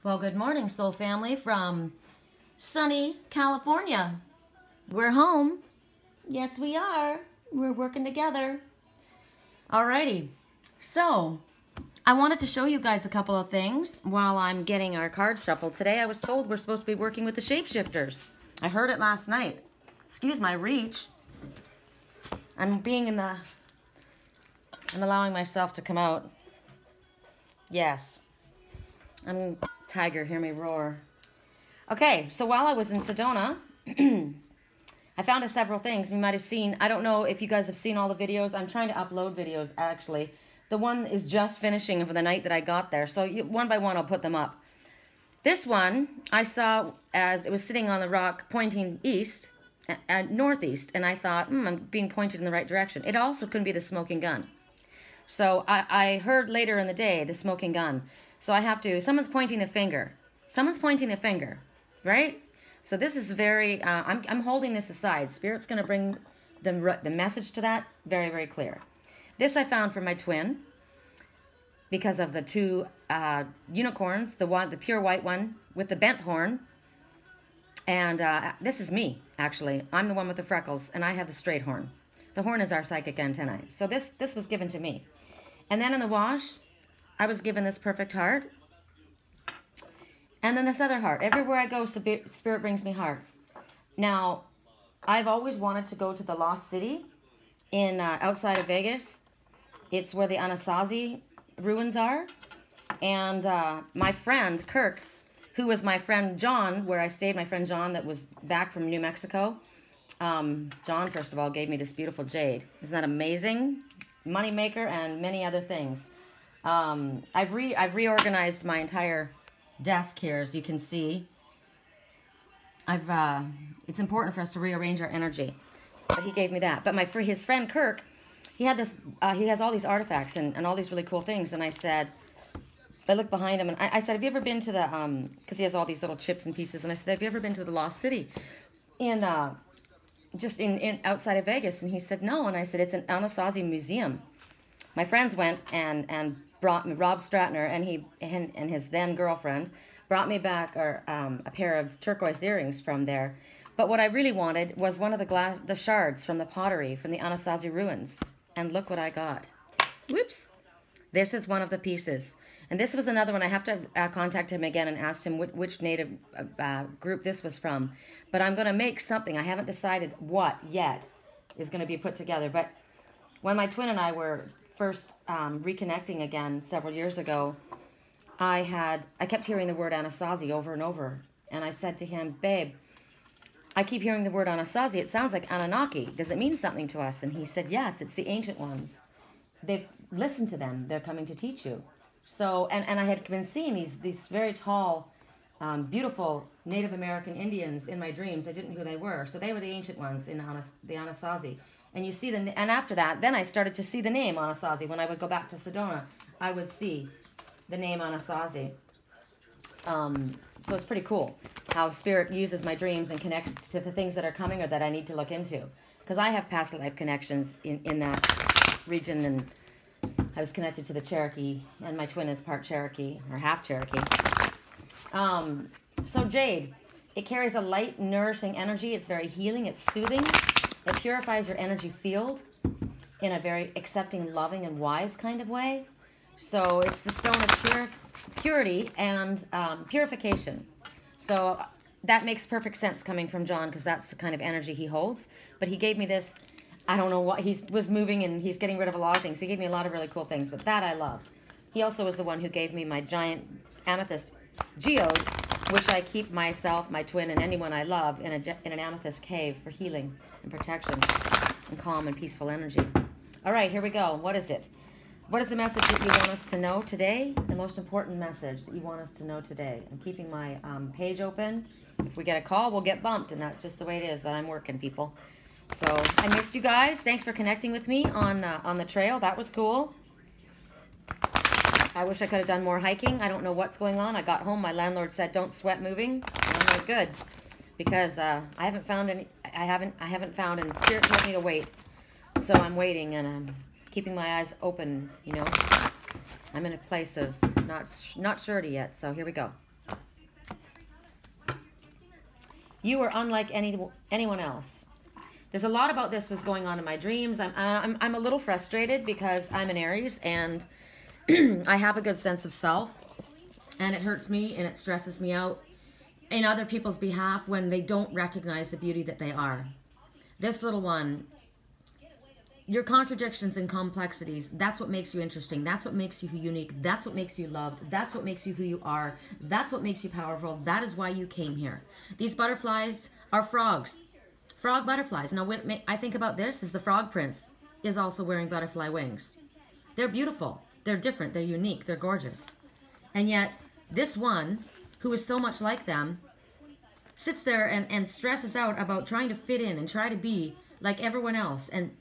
Well, good morning, soul family from sunny California. We're home. Yes, we are. We're working together. Alrighty. So, I wanted to show you guys a couple of things while I'm getting our cards shuffled. Today I was told we're supposed to be working with the Shapeshifters. I heard it last night. Excuse my reach. I'm allowing myself to come out. Yes. I'm tiger, hear me roar. Okay, so while I was in Sedona, I found several things. You might have seen, I don't know if you guys have seen all the videos. I'm trying to upload videos, actually. The one is just finishing for the night that I got there. So one by one, I'll put them up. This one, I saw as it was sitting on the rock pointing east, northeast. And I thought, I'm being pointed in the right direction. It also could be the smoking gun. So I heard later in the day, the smoking gun. So I have to, someone's pointing the finger. Someone's pointing the finger, right? So this is very, I'm holding this aside. Spirit's going to bring the message to that very, very clear. This I found for my twin because of the two unicorns, the pure white one with the bent horn. And this is me, actually. I'm the one with the freckles, and I have the straight horn. The horn is our psychic antennae. So this was given to me. And then in the wash, I was given this perfect heart. And then this other heart. Everywhere I go, Spirit brings me hearts. Now, I've always wanted to go to the Lost City in outside of Vegas. It's where the Anasazi ruins are. And my friend, Kirk, who was my friend John, where I stayed, my friend John that was back from New Mexico. John, first of all, gave me this beautiful jade. Isn't that amazing? Moneymaker and many other things. I've reorganized my entire desk here, as you can see. It's important for us to rearrange our energy, but he gave me that. But his friend Kirk, he had this. He has all these artifacts and all these really cool things. And I looked behind him and I said, "Have you ever been to the?" Because he has all these little chips and pieces. And I said, "Have you ever been to the Lost City?" And just in outside of Vegas. And he said, "No." And I said, "It's an Anasazi museum." My friends went and brought me, Rob Stratner and his then girlfriend brought me back a pair of turquoise earrings from there. But what I really wanted was one of the shards from the pottery from the Anasazi ruins. And look what I got. Whoops. This is one of the pieces. And this was another one. I have to contact him again and ask him which native group this was from. But I'm going to make something. I haven't decided what yet is going to be put together. But when my twin and I were first reconnecting again several years ago, I kept hearing the word Anasazi over and over. And I said to him, "Babe, I keep hearing the word Anasazi. It sounds like Anunnaki. Does it mean something to us?" And he said, "Yes, it's the ancient ones. They've listened to them. They're coming to teach you." So, and I had been seeing these very tall, beautiful Native American Indians in my dreams. I didn't know who they were. So they were the ancient ones in the Anasazi. And you see and after that, then I started to see the name Anasazi. When I would go back to Sedona, I would see the name Anasazi. So it's pretty cool how Spirit uses my dreams and connects to the things that are coming or that I need to look into. Because I have past life connections in that region, and I was connected to the Cherokee, and my twin is part Cherokee, or half Cherokee. So Jade, it carries a light, nourishing energy. It's very healing. It's soothing. It purifies your energy field in a very accepting, loving, and wise kind of way. So it's the stone of purity and purification. So that makes perfect sense coming from John, because that's the kind of energy he holds. But he gave me this, I don't know what, he was moving and he's getting rid of a lot of things. He gave me a lot of really cool things, but that I loved. He also was the one who gave me my giant amethyst geode, which I keep myself, my twin, and anyone I love in an amethyst cave for healing and protection and calm and peaceful energy. All right, here we go. What is it? What is the message that you want us to know today? The most important message that you want us to know today. I'm keeping my page open. If we get a call, we'll get bumped, and that's just the way it is, but I'm working, people. So I missed you guys. Thanks for connecting with me on the trail. That was cool. I wish I could have done more hiking. I don't know what's going on. I got home. My landlord said, "Don't sweat moving." I'm like, good, because I haven't found any. I haven't found, and Spirit told me to wait. So I'm waiting, and I'm keeping my eyes open. You know, I'm in a place of not surety yet. So here we go. You are unlike anyone else. There's a lot about this was going on in my dreams. I'm a little frustrated because I'm an Aries and I have a good sense of self, and it hurts me and it stresses me out in other people's behalf when they don't recognize the beauty that they are. This little one, your contradictions and complexities, that's what makes you interesting. That's what makes you unique. That's what makes you loved. That's what makes you who you are. That's what makes you powerful. That is why you came here. These butterflies are frogs. Frog butterflies. Now, what I think about this is the frog prince is also wearing butterfly wings. They're beautiful. They're different. They're unique. They're gorgeous. And yet, this one, who is so much like them, sits there and stresses out about trying to fit in and try to be like everyone else and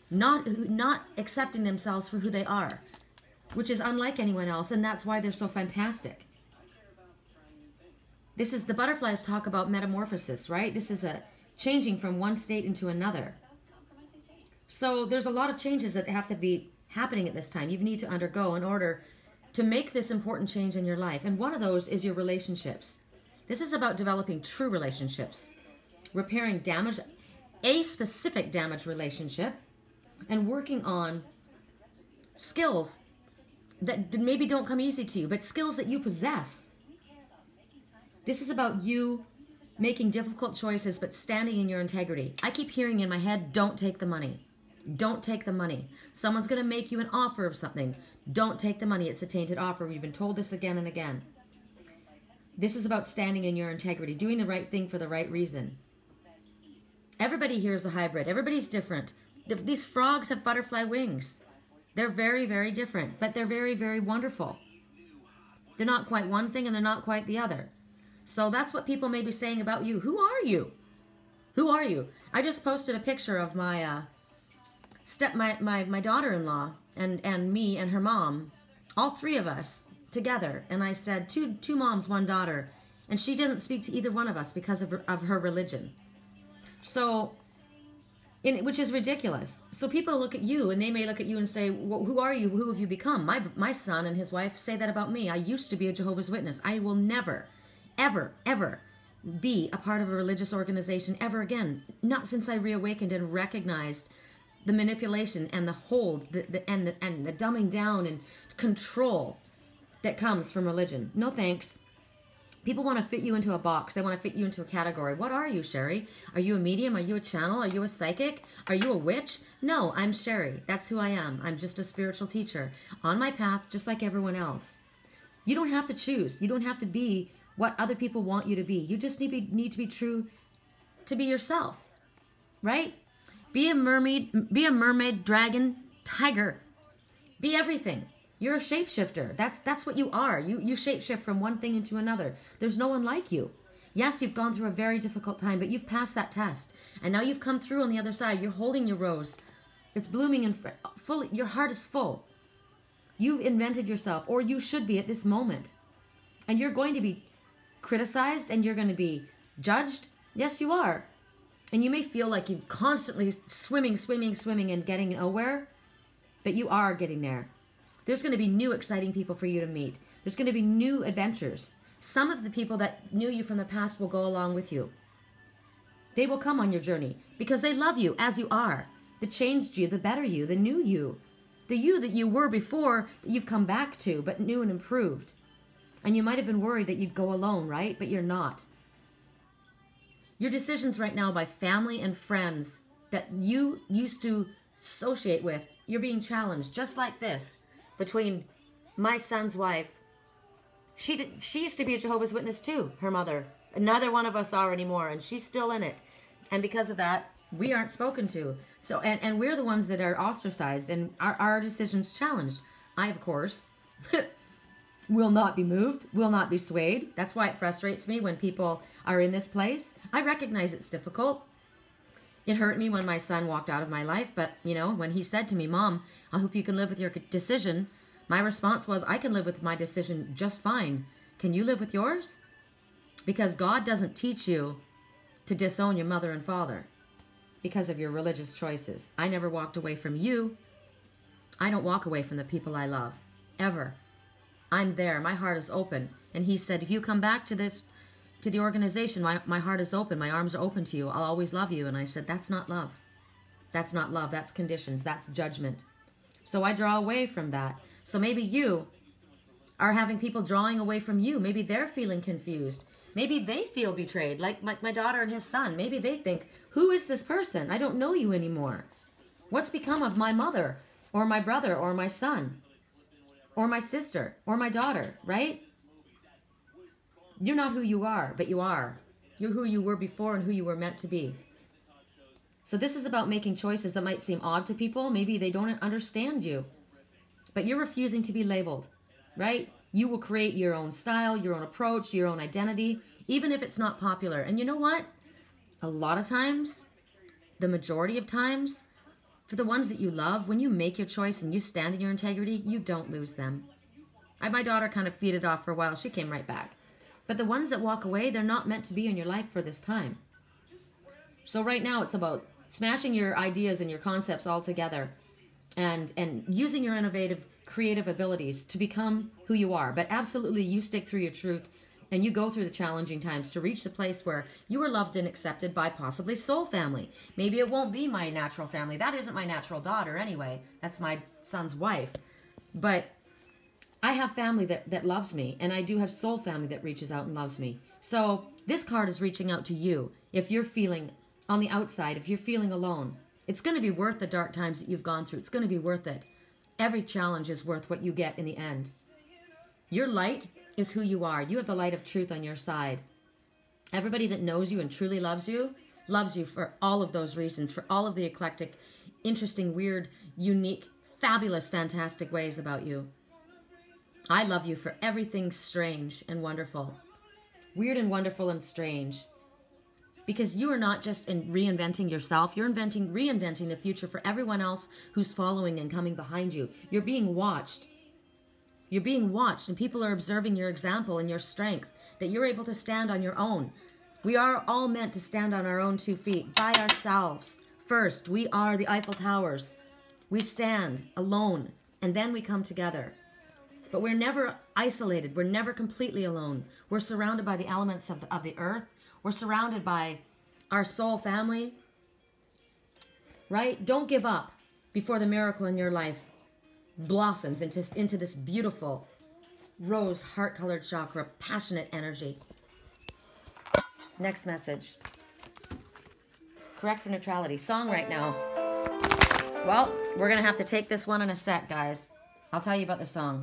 not accepting themselves for who they are, which is unlike anyone else, and that's why they're so fantastic. This is, the butterflies talk about metamorphosis, right? This is a changing from one state into another. So there's a lot of changes that have to be happening at this time. You need to undergo in order to make this important change in your life. And one of those is your relationships. This is about developing true relationships, repairing damage, a specific damaged relationship, and working on skills that maybe don't come easy to you, but skills that you possess. This is about you making difficult choices, but standing in your integrity. I keep hearing in my head, don't take the money. Don't take the money. Someone's going to make you an offer of something. Don't take the money. It's a tainted offer. We've been told this again and again. This is about standing in your integrity, doing the right thing for the right reason. Everybody here is a hybrid. Everybody's different. These frogs have butterfly wings. They're very, very different, but they're very, very wonderful. They're not quite one thing and they're not quite the other. So that's what people may be saying about you. Who are you? Who are you? I just posted a picture of my my daughter-in-law and me and her mom, all three of us together. And I said, two moms, one daughter. And she doesn't speak to either one of us because of her religion. So, which is ridiculous. So people look at you and they may look at you and say, well, who are you? Who have you become? My son and his wife say that about me. I used to be a Jehovah's Witness. I will never, ever, ever be a part of a religious organization ever again. Not since I reawakened and recognized the manipulation and the hold and the dumbing down and control that comes from religion. No thanks. People want to fit you into a box. They want to fit you into a category. What are you, Sherry? Are you a medium? Are you a channel? Are you a psychic? Are you a witch? No, I'm Sherry. That's who I am. I'm just a spiritual teacher on my path, just like everyone else. You don't have to choose. You don't have to be what other people want you to be. You just need to be true to be yourself, right? Be a mermaid, dragon, tiger. Be everything. You're a shapeshifter. That's what you are. You shapeshift from one thing into another. There's no one like you. Yes, you've gone through a very difficult time, but you've passed that test. And now you've come through on the other side. You're holding your rose. It's blooming and full. Your heart is full. You've invented yourself, or you should be at this moment. And you're going to be criticized and you're going to be judged. Yes, you are. And you may feel like you've constantly swimming and getting nowhere, but you are getting there. There's going to be new exciting people for you to meet. There's going to be new adventures. Some of the people that knew you from the past will go along with you. They will come on your journey because they love you as you are. The changed you, the better you, the new you. The you that you were before that you've come back to, but new and improved. And you might have been worried that you'd go alone, right? But you're not. Your decisions right now by family and friends that you used to associate with, you're being challenged just like this. Between my son's wife, she used to be a Jehovah's Witness too, her mother. Neither one of us are anymore, and she's still in it. And because of that, we aren't spoken to. So, and we're the ones that are ostracized and our decisions challenged. I, of course, will not be moved, will not be swayed. That's why it frustrates me when people are in this place. I recognize it's difficult. It hurt me when my son walked out of my life, but, you know, when he said to me, Mom, I hope you can live with your decision, my response was, I can live with my decision just fine. Can you live with yours? Because God doesn't teach you to disown your mother and father because of your religious choices. I never walked away from you. I don't walk away from the people I love, ever. I'm there. My heart is open. And he said, if you come back to this to the organization, my heart is open, my arms are open to you, I'll always love you. And I said, that's not love. That's not love, that's conditions, that's judgment. So I draw away from that. So maybe you are having people drawing away from you. Maybe they're feeling confused. Maybe they feel betrayed, like my daughter and his son. Maybe they think, who is this person? I don't know you anymore. What's become of my mother or my brother or my son or my sister or my daughter, right? You're not who you are, but you are. You're who you were before and who you were meant to be. So this is about making choices that might seem odd to people. Maybe they don't understand you, but you're refusing to be labeled, right? You will create your own style, your own approach, your own identity, even if it's not popular. And you know what? A lot of times, the majority of times, for the ones that you love, when you make your choice and you stand in your integrity, you don't lose them. My daughter kind of feeded off for a while. She came right back. But the ones that walk away, they're not meant to be in your life for this time. So right now, it's about smashing your ideas and your concepts all together and using your innovative, creative abilities to become who you are. But absolutely, you stick through your truth and you go through the challenging times to reach the place where you are loved and accepted by possibly soul family. Maybe it won't be my natural family. That isn't my natural daughter anyway. That's my son's wife. But I have family that loves me, and I do have soul family that reaches out and loves me. So this card is reaching out to you. If you're feeling on the outside, if you're feeling alone, it's going to be worth the dark times that you've gone through. It's going to be worth it. Every challenge is worth what you get in the end. Your light is who you are. You have the light of truth on your side. Everybody that knows you and truly loves you for all of those reasons, for all of the eclectic, interesting, weird, unique, fabulous, fantastic ways about you. I love you for everything strange and wonderful. Weird and wonderful and strange. Because you are not just reinventing yourself, you're reinventing the future for everyone else who's following and coming behind you. You're being watched. You're being watched, and people are observing your example and your strength, that you're able to stand on your own. We are all meant to stand on our own 2 feet, by ourselves. First, we are the Eiffel Towers. We stand alone, and then we come together. But we're never isolated. We're never completely alone. We're surrounded by the elements of the earth. We're surrounded by our soul family, right? Don't give up before the miracle in your life blossoms into this beautiful rose heart-colored chakra, passionate energy. Next message. Correct for neutrality. Song right now. Well, we're going to have to take this one in a sec, guys. I'll tell you about the song.